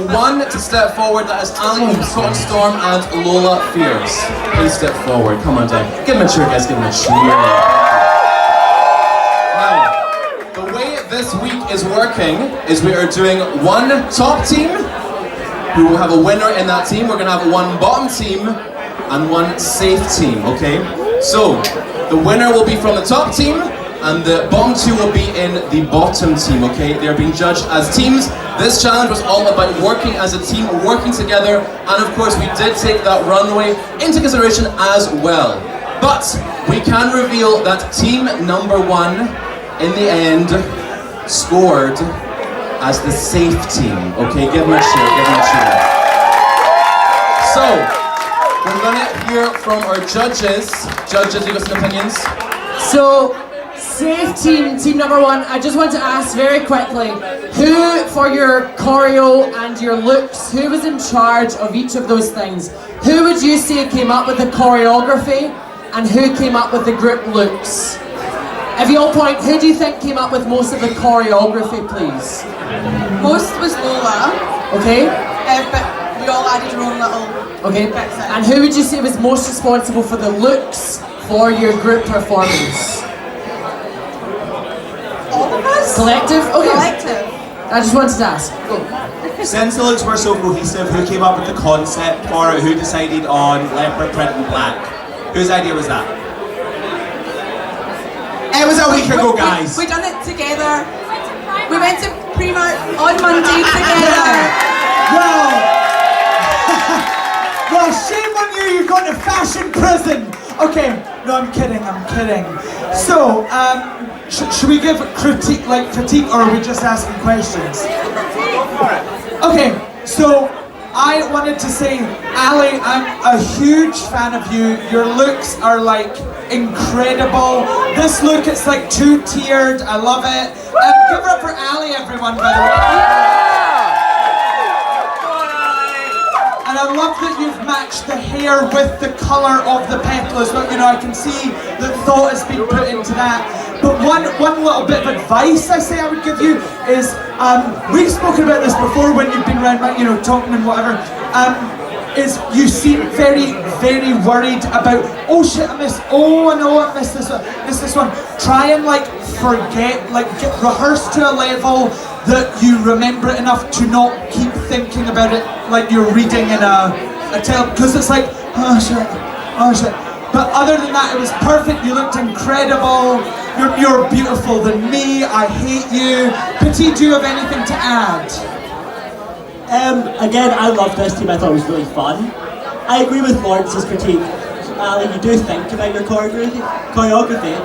one to step forward. That is Ali, Scott Storm, and Lola Fierce. Please step forward. Come on down. Give them a cheer, guys. Give them a cheer. Now, the way this week is working is we are doing one top team, who will have a winner in that team. We're going to have one bottom team and one safe team, okay? So, the winner will be from the top team, and the bottom two will be in the bottom team, okay? They're being judged as teams. This challenge was all about working as a team, working together, and of course we did take that runway into consideration as well. But we can reveal that team number one, in the end, scored as the safe team, okay? Give them a cheer, give them a cheer. So, we're gonna hear from our judges. Judges, you got some opinions? So, safe team, team number one, I just want to ask very quickly, who, for your choreo and your looks, who was in charge of each of those things? Who would you say came up with the choreography, and who came up with the group looks? If you all point, who do you think came up with most of the choreography, please? Most was Lola. Okay. But we all added our own little okay. bits in. And who would you say was most responsible for the looks for your group performance? All of us? Collective? Okay. Collective. I just wanted to ask. Go. Since the looks were so cohesive, who came up with the concept for it? Who decided on leopard print and black? Whose idea was that? It was a week ago, guys. We done it together. We went to Primark on Monday together. Well, shame on you, you got to fashion prison. Okay, no, I'm kidding. So, should we give critique, or are we just asking questions? Okay, so I wanted to say, Ali, I'm a huge fan of you. Your looks are like incredible. This look, it's like two-tiered. I love it. Give it up for Ali, everyone, by the way. And I love that you've matched the hair with the colour of the petal as well. You know, I can see that thought has been put into that. But one little bit of advice I would give you is, we've spoken about this before when you've been around, you know, talking and whatever, is you seem very, very worried about, oh shit, I missed this one. Try and forget, rehearse to a level that you remember it enough to not keep thinking about it like you're reading in a tale, because it's like, oh shit. But other than that, it was perfect. You looked incredible. You're more beautiful than me. I hate you. Petite, do you have anything to add? Again, I loved this team. I thought it was really fun. I agree with Lawrence's critique. Ali, you do think about your choreography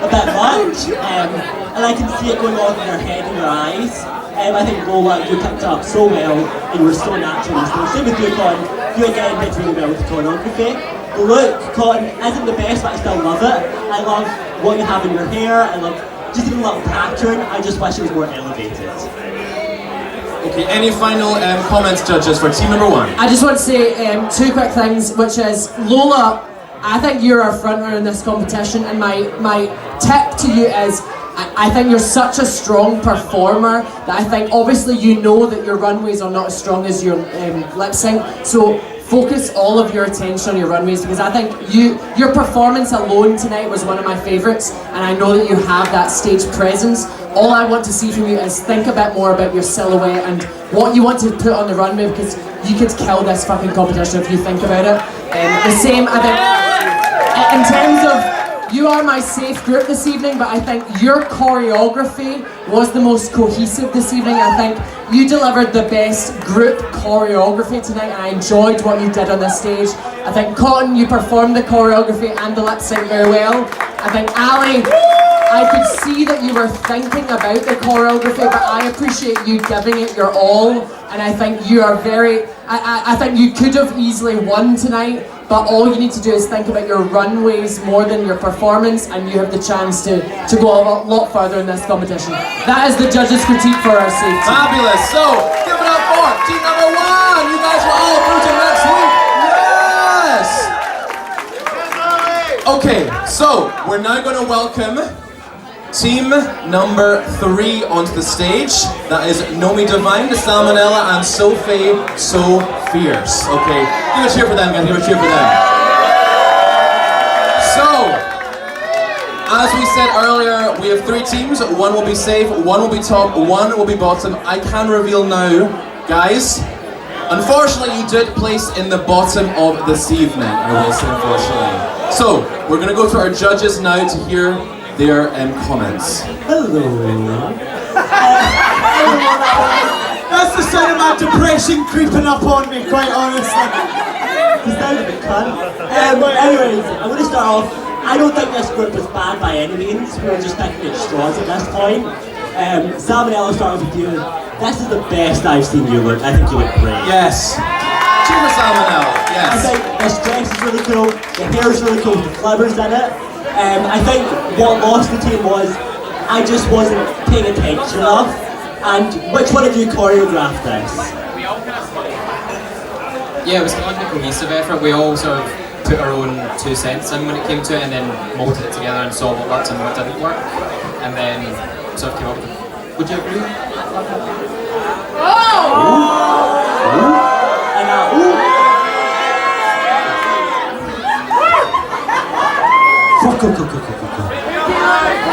a bit much, and I can see it going on in your head and your eyes. I think Lola, you picked it up so well, and you were so natural. Same with you, Con. You again did really well with the choreography. The look, Con, isn't the best, but I still love it. I love what you have in your hair. I love just even a little pattern. I just wish it was more elevated. Okay, any final comments, judges, for team number one? I just want to say two quick things, which is, Lola, I think you're our frontrunner in this competition, and my tip to you is, I think you're such a strong performer that I think obviously you know that your runways are not as strong as your lip sync, so focus all of your attention on your runways, because I think your performance alone tonight was one of my favourites, and I know that you have that stage presence. All I want to see from you is think a bit more about your silhouette and what you want to put on the runway, because you could kill this fucking competition if you think about it. The same, I think, in terms of, you are my safe group this evening, but I think your choreography was the most cohesive this evening. I think you delivered the best group choreography tonight, and I enjoyed what you did on this stage. I think Cotton, you performed the choreography and the lip sync very well. I think Ali, I could see that you were thinking about the choreography, but I appreciate you giving it your all, and I think you are very, I think you could have easily won tonight, but all you need to do is think about your runways more than your performance, and you have the chance to go a lot further in this competition. That is the judges' critique for our safety. Fabulous. So, give it up for team number one. You guys will all through to next week. Yes. Okay, so we're now going to welcome Team number 3 onto the stage. That is Nomi Divine, Salmonella, and Sophie So Fierce. Okay, give a cheer for them, guys. Give a cheer for them. So, as we said earlier, we have 3 teams. 1 will be safe, 1 will be top, 1 will be bottom. I can reveal now, guys. Unfortunately, you did place in the bottom of this evening. I will say unfortunately. So, we're going to go to our judges now to hear their comments. Hello. That's the sign of my depression creeping up on me, quite honestly. He's down a bit cunt. Anyways, I'm going to start off. I don't think this group was bad by any means. We were just picking at straws at this point. Salmonella, I'll start off with you. This is the best I've seen you look. I think you look great. Yes. Cheer for Salmonella. Yes. I think this dress is really cool. The hair is really cool. The flowers in it. I think what lost the team was I just wasn't paying attention enough. And which one of you choreographed this? Yeah, it was kind of like a cohesive effort. We all sort of put our own 2 cents in when it came to it, and then molded it together and saw what worked and what didn't work, and then sort of came up with it. Would you agree?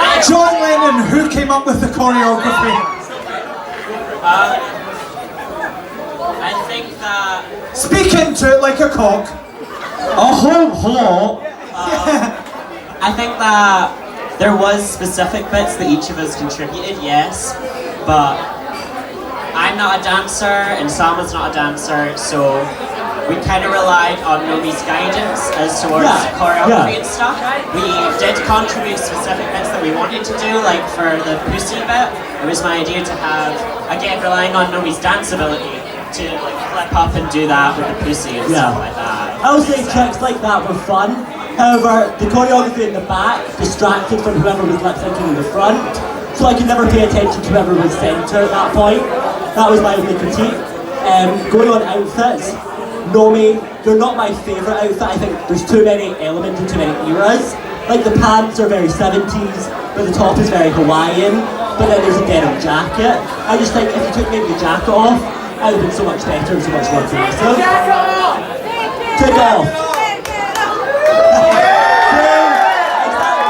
And John Lennon, who came up with the choreography? I think that Speak into it like a cock. I think that there was specific bits that each of us contributed, yes, but I'm not a dancer and Salma's not a dancer, so we kind of relied on Nomi's guidance as towards choreography and stuff. We did contribute specific bits that we wanted to do, like for the pussy bit, it was my idea to have, again, relying on Nomi's dance ability to like flip up and do that with the pussy and stuff like that. I would say tricks like that were fun. However, the choreography in the back distracted from whoever was lip syncing in the front, so I could never pay attention to whoever was centre at that point. That was my only critique. Going on outfits, Nomi, you're not my favourite outfit. I think there's too many elements and too many eras. Like the pants are very 70s, but the top is very Hawaiian, but then there's a denim jacket. I just think if you took maybe the jacket off, it would have been so much better and so much more cohesive. Take it off!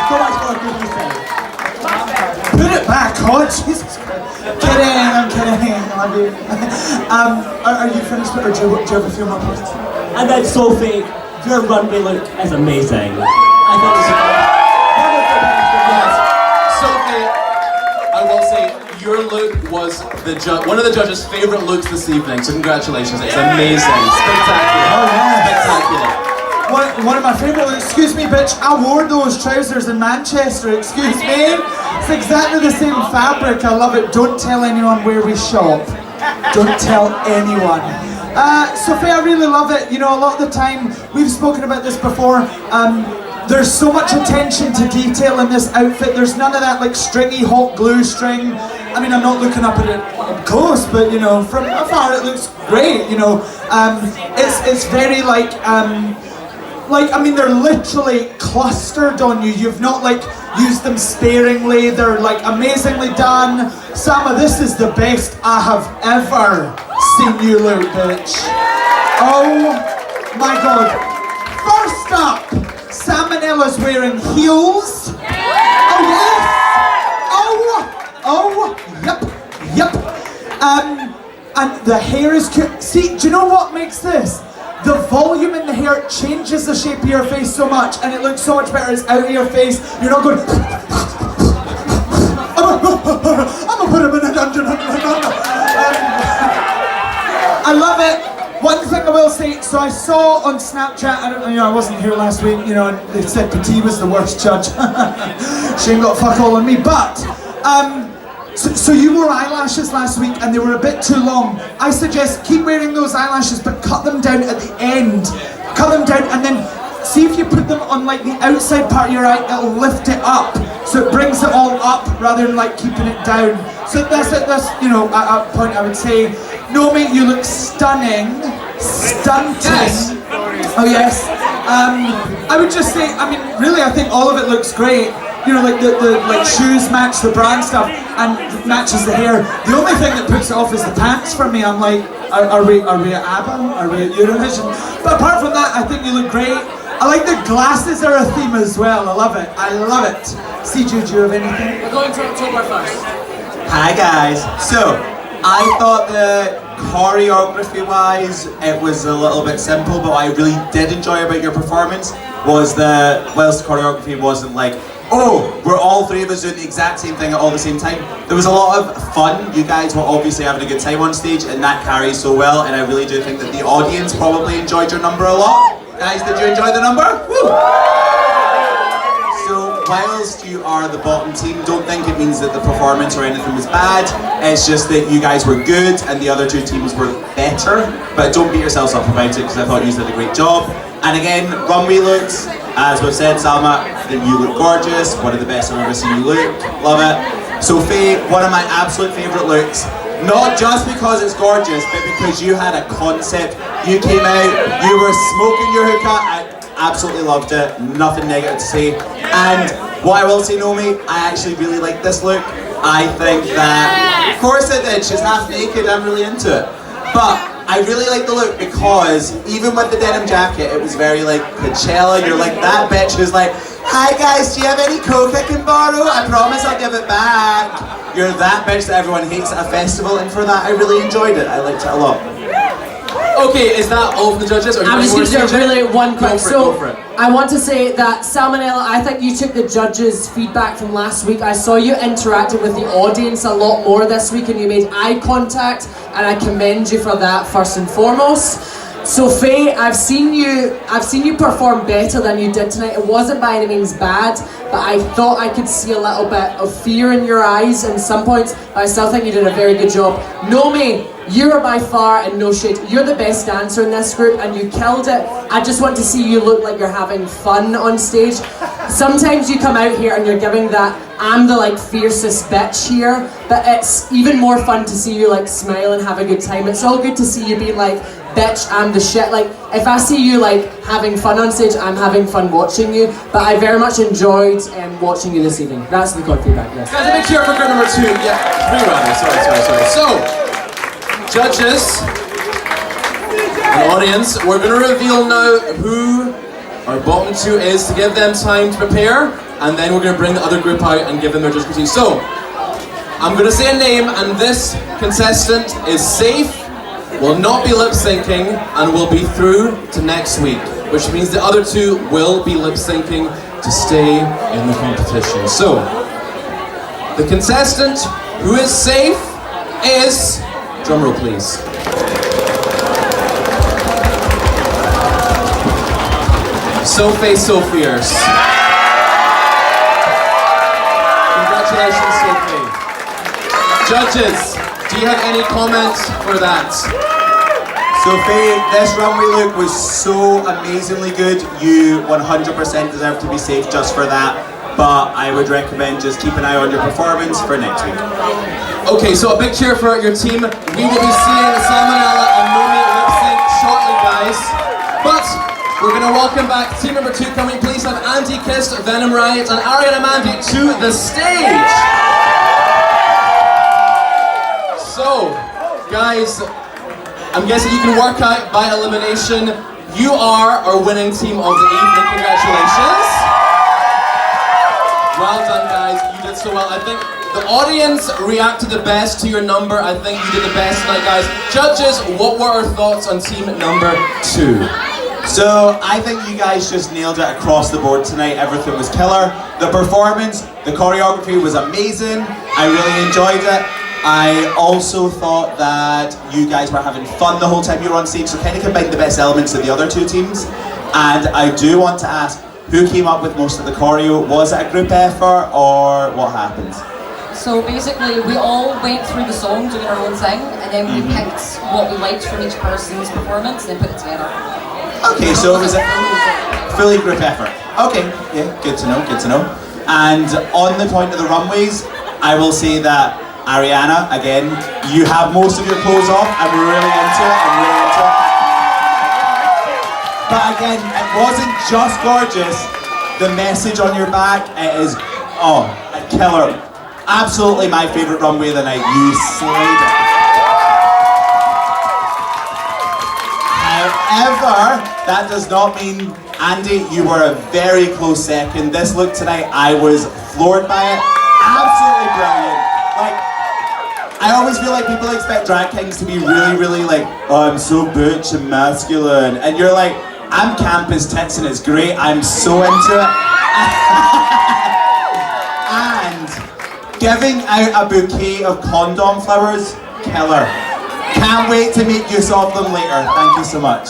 So much more cohesive. Put it back, oh Jesus Christ. Kidding, I'm kidding, I love you. Are you finished with, or do you have a few more points? And then Sophie, your runway look is amazing. I think it's Sophie, I will say your look was one of the judges' favourite looks this evening, so congratulations, it's amazing, spectacular, spectacular. One of my favourite looks, excuse me bitch, I wore those trousers in Manchester, excuse me. It's exactly the same fabric, I love it. Don't tell anyone where we shop. Don't tell anyone. Sophie, I really love it. You know, a lot of the time, we've spoken about this before, there's so much attention to detail in this outfit. There's none of that like stringy hot glue string. I mean, I'm not looking up at it up close, but you know, from afar it looks great. You know, it's very like I mean, they're literally clustered on you. You've not like used them sparingly. They're like amazingly done. Sama, this is the best I have ever seen you look, bitch. Oh my god. First up, Salmonella's wearing heels. Oh yes! Oh, yep. And the hair is cute. See, do you know what makes this? The volume in the hair changes the shape of your face so much, and it looks so much better. It's out of your face. You're not going. I'm gonna put him in a dungeon. I love it. One thing I will say, so I saw on Snapchat, I wasn't here last week, you know, and they said Petite was the worst judge. She ain't got fuck all on me, but, so you wore eyelashes last week and they were a bit too long. I suggest keep wearing those eyelashes, but cut them down at the end. Cut them down and then see if you put them on like the outside part of your eye, it'll lift it up. So it brings it all up rather than like keeping it down. So that's you know, a point I would say. Nomi, you look stunning. Stunting. Yes. Oh yes. I would just say, I mean, really I think all of it looks great. you know, like the like shoes match the brand stuff and matches the hair. The only thing that puts it off is the pants for me. I'm like, are we at ABBA? Are we at Eurovision? But apart from that, I think you look great. I like the glasses are a theme as well. I love it. I love it. See, do you have anything? We're going to October first. Hi guys. So, I thought the choreography-wise, it was a little bit simple, but what I really did enjoy about your performance was whilst the choreography wasn't like, oh, we're all three of us doing the exact same thing at all the same time. There was a lot of fun. You guys were obviously having a good time on stage, and that carries so well, and I really do think that the audience probably enjoyed your number a lot. Guys, did you enjoy the number? Woo! So, whilst you are the bottom team, don't think it means that the performance or anything was bad. It's just that you guys were good and the other two teams were better. But don't beat yourselves up about it, because I thought you did a great job. And again, runway looks, as we've said, Salma, that you look gorgeous. One of the best I've ever seen you look. Love it. So Faye, one of my absolute favourite looks. Not just because it's gorgeous, but because you had a concept. You came out, you were smoking your hookah. I absolutely loved it. Nothing negative to say. And what I will say, Nomi, I actually really like this look. I think that, of course I did. She's half naked. I'm really into it. But I really like the look because even with the denim jacket, it was very like Coachella. You're like that bitch who's like, hi guys, do you have any Coke I can borrow? I promise I'll give it back. You're that bitch that everyone hates at a festival, and for that I really enjoyed it. I liked it a lot. Okay, is that all from the judges? Or I'm just going to do really one quick. Go for it. I want to say that Salmonella, I think you took the judges' feedback from last week. I saw you interacting with the audience a lot more this week, and you made eye contact, and I commend you for that first and foremost. So Faye, I've seen you perform better than you did tonight. It wasn't by any means bad, but I thought I could see a little bit of fear in your eyes in some points, but I still think you did a very good job. Nomi, you are by far, and no shade, you're the best dancer in this group and you killed it. I just want to see you look like you're having fun on stage. Sometimes you come out here and you're giving that, I'm the like fiercest bitch here, but it's even more fun to see you like smile and have a good time. It's all good to see you being like, bitch, I'm the shit. Like, if I see you like having fun on stage, I'm having fun watching you. But I very much enjoyed watching you this evening. That's the good feedback, yes. Guys, a big cheer for group number 2. Yeah, 3 rather. Sorry. So, judges and audience, we're going to reveal now who our bottom 2 is to give them time to prepare, and then we're going to bring the other group out and give them their judge critique. So, I'm going to say a name, and this contestant is safe, will not be lip-syncing, and will be through to next week, which means the other 2 will be lip-syncing to stay in the competition. So, the contestant who is safe is, drumroll please. Sophie So Fierce. Congratulations, Sophie. Judges, do you have any comments for that? Sophie, this runway look was so amazingly good. You 100% deserve to be safe just for that. But I would recommend just keep an eye on your performance for next week. Okay, so a big cheer for your team. We will be seeing Salmonella and Nomi lip sync shortly, guys. But we're going to welcome back team number 2. Can we please have Andy Kist, Venom Riot, and Ariana Mandy to the stage? So, guys, I'm guessing you can work out by elimination. You are our winning team of the evening. Congratulations. Well done, guys. You did so well. I think the audience reacted the best to your number. I think you did the best tonight, guys. Judges, what were our thoughts on team number 2? So, I think you guys just nailed it across the board tonight. Everything was killer. The performance, the choreography was amazing. I really enjoyed it. I also thought that you guys were having fun the whole time you were on stage, so kind of combined the best elements of the other 2 teams. And I do want to ask, who came up with most of the choreo? Was it a group effort or what happened? So basically, we all went through the song doing our own thing, and then we picked what we liked from each person's performance, and then put it together. Okay, so it was a fully group effort. Okay, yeah, good to know. And on the point of the runways, I will say that Ariana, again, you have most of your clothes off. I'm really into it. But again, it wasn't just gorgeous. The message on your back, it is Oh, killer. Absolutely my favourite runway of the night. You slayed it. However, that does not mean, Andy, you were a very close second. This look tonight, I was floored by it. Absolutely brilliant. Like, I always feel like people expect drag kings to be really, really like, oh, I'm so butch and masculine. And you're like, I'm camp as tits and it's great. I'm so into it. And giving out a bouquet of condom flowers, killer. Can't wait to make use of them later. Thank you so much.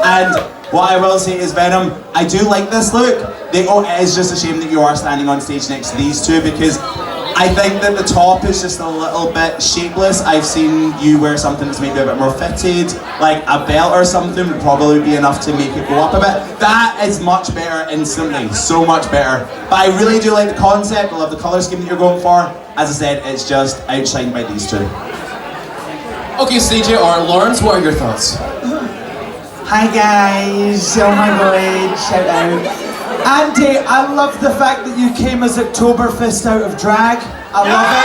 And what I will say is, Venom, I do like this look. It is just a shame that you are standing on stage next to these two, because I think that the top is just a little bit shapeless. I've seen you wear something that's maybe a bit more fitted, like a belt or something would probably be enough to make it go up a bit. That is much better instantly, so much better. But I really do like the concept, I love the colour scheme that you're going for. As I said, it's just outshined by these two. Okay, CJ or Lawrence, what are your thoughts? Hi guys, oh my god, shout out. Andy, I love the fact that you came as Oktoberfest out of drag. I love it.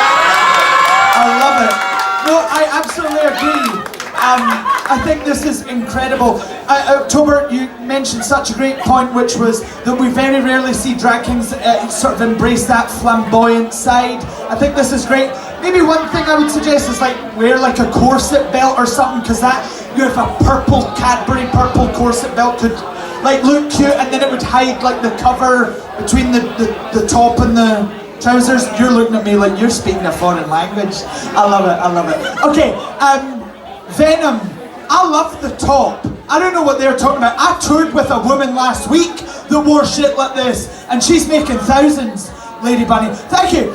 I love it. No, I absolutely agree. I think this is incredible. October, you mentioned such a great point, which was that we very rarely see drag kings sort of embrace that flamboyant side. I think this is great. Maybe one thing I would suggest is like wear like a corset belt or something, because that, you know, if a purple Cadbury purple corset belt could like look cute, and then it would hide like the cover between the top and the trousers. You're looking at me like you're speaking a foreign language. I love it, I love it. Okay, Venom, I love the top. I don't know what they're talking about. I toured with a woman last week that wore shit like this, and she's making thousands. Lady Bunny, thank you.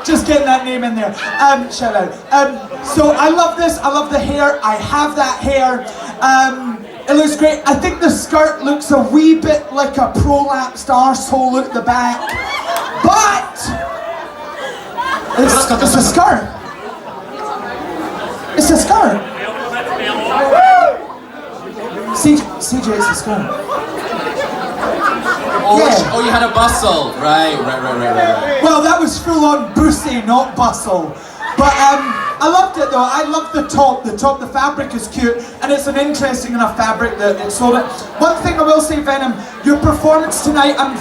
Just getting that name in there. Shout out. So I love this. I love the hair. I have that hair. It looks great. I think the skirt looks a wee bit like a prolapsed arsehole at the back, but it's a skirt. It's a skirt. CJ, it's a skirt. Oh, Yeah. oh, you had a bustle. Right. Well, that was full on bussy, not bustle. But I loved it though. I love the top. The fabric is cute, and it's an interesting enough fabric that it sold it. One thing I will say, Venom, your performance tonight, I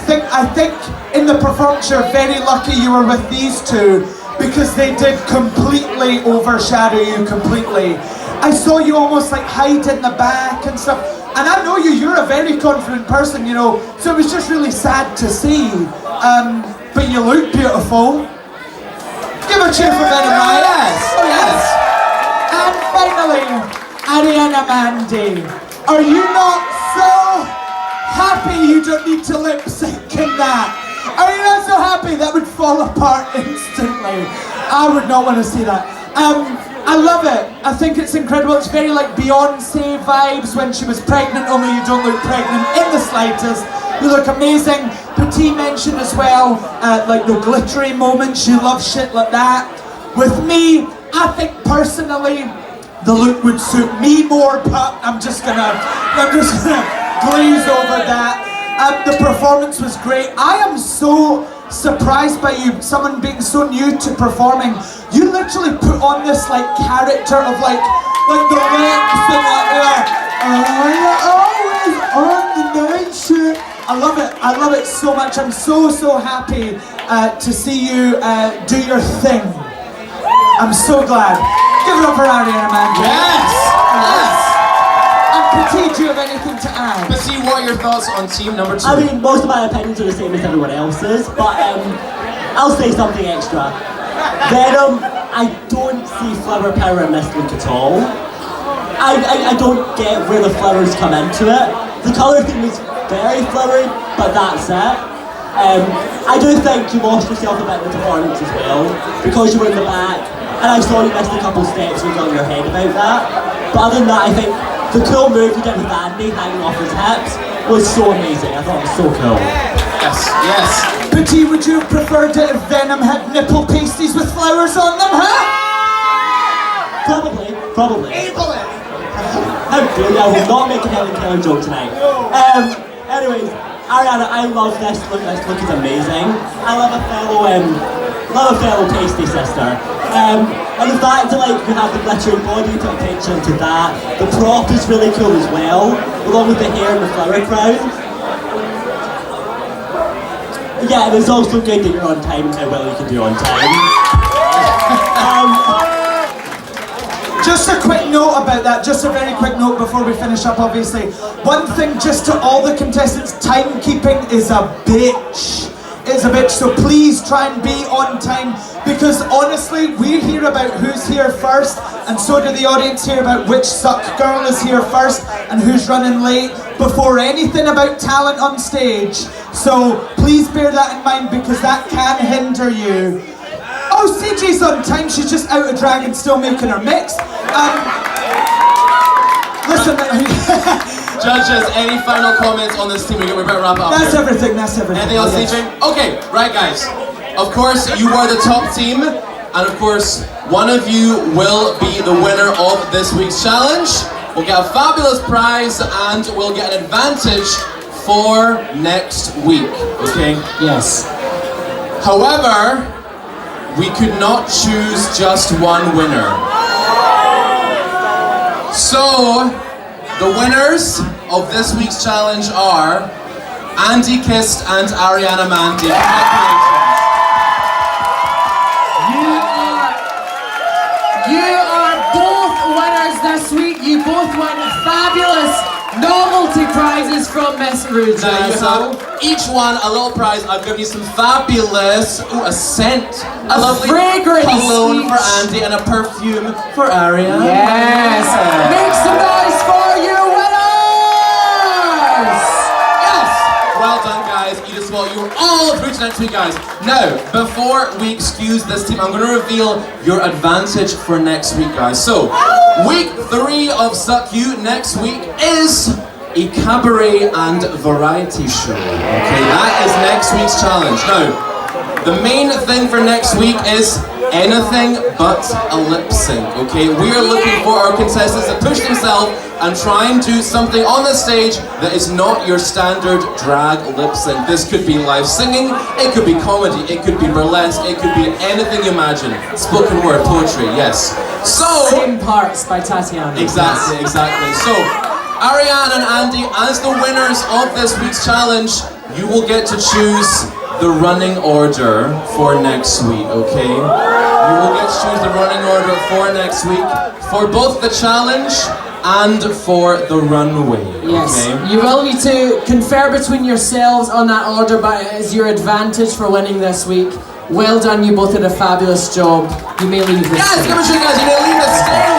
think in the performance you're very lucky you were with these two, because they did completely overshadow you completely. I saw you almost like hide in the back and stuff. And I know you're a very confident person, you know, so it was just really sad to see. But you look beautiful. Give a cheer for Venom, right? Yes. Oh yes. And finally, Ariana Mandy. Are you not so happy you don't need to lip sync in that? Are you not so happy that would fall apart instantly? I would not want to see that. I love it. I think it's incredible. It's very like Beyonce vibes when she was pregnant, only you don't look pregnant in the slightest. You look amazing. Petite mentioned as well, like the glittery moments. You love shit like that. With me, I think personally, the look would suit me more, but I'm just gonna glaze over that. The performance was great. I am so surprised by you, someone being so new to performing. You literally put on this like character of like the lips and like I always on the night shirt. I love it so much. I'm so happy to see you do your thing. I'm so glad. Give it up for Ariana, man. Yes. And Petite, do you have anything to add? Petite, what are your thoughts on team number 2? I mean, most of my opinions are the same as everyone else's, but I'll say something extra. Venom, I don't see flower power in this look at all. I don't get where the flowers come into it. The colour theme is very flowery, but that's it. I do think you lost yourself a bit in the performance as well, because you were in the back, and I saw you missed a couple steps and got in your head about that. But other than that, I think the cool move you did with Andy hanging off his hips was so amazing. I thought it was so cool. Yes. Petite, would you have preferred it if Venom had nipple pasties with flowers on them, huh? Probably. How dare you? I will not make a Helen Keller joke tonight. Anyways, Ariana, I love this look. This look is amazing. I love a fellow pasty sister. And the fact that like you have the glittering body, put attention to that. The prop is really cool as well, along with the hair and the flower crown. Yeah, and it's also good that you're on time and how well you can do on time. Just a quick note about that, just a very quick note before we finish up, obviously. One thing just to all the contestants, timekeeping is a bitch. It's a bitch, so please try and be on time, because honestly, we hear about who's here first, and so do the audience hear about which suck girl is here first, and who's running late, before anything about talent on stage. So please bear that in mind, because that can hinder you. Oh, CJ's on time, she's just out of drag and still making her mix. Listen, Judges, any final comments on this team? We better wrap it up. that's here. everything, that's everything. Anything else, CJ? Okay, right guys. Of course, you are the top team, and of course, one of you will be the winner of this week's challenge. We'll get a fabulous prize, and we'll get an advantage for next week, okay? Yes. However, we could not choose just one winner. So, the winners of this week's challenge are Andy Kist and Ariana Mandy. You are both winners this week. You both won fabulous novelty prizes from Miss Now you Rujazzle. have each one a little prize. I've given you some fabulous, a scent, a lovely fragrance cologne for each. Andy and a perfume for Ariana. Yes. Make some noise for your winners. Yes! Well done, guys. You just well, you're all through to next week, guys. Now, before we excuse this team, I'm going to reveal your advantage for next week, guys. So, week 3 of Suck You next week is a cabaret and variety show. Okay, that is next week's challenge. Now, the main thing for next week is anything but a lip sync, okay? We are looking for our contestants to push themselves and try and do something on the stage that is not your standard drag lip sync. This could be live singing, it could be comedy, it could be burlesque, it could be anything you imagine. Spoken word, poetry, yes. So, Same parts by Tatiana. exactly. So, Ariane and Andy, as the winners of this week's challenge, you will get to choose the running order for next week, okay? You will get to choose the running order for next week, for both the challenge and for the runway, Yes. okay? You will need to confer between yourselves on that order, but it is your advantage for winning this week. Well done, you both did a fabulous job. You may leave this Yes, stage. give it a show, guys. You may leave the stage.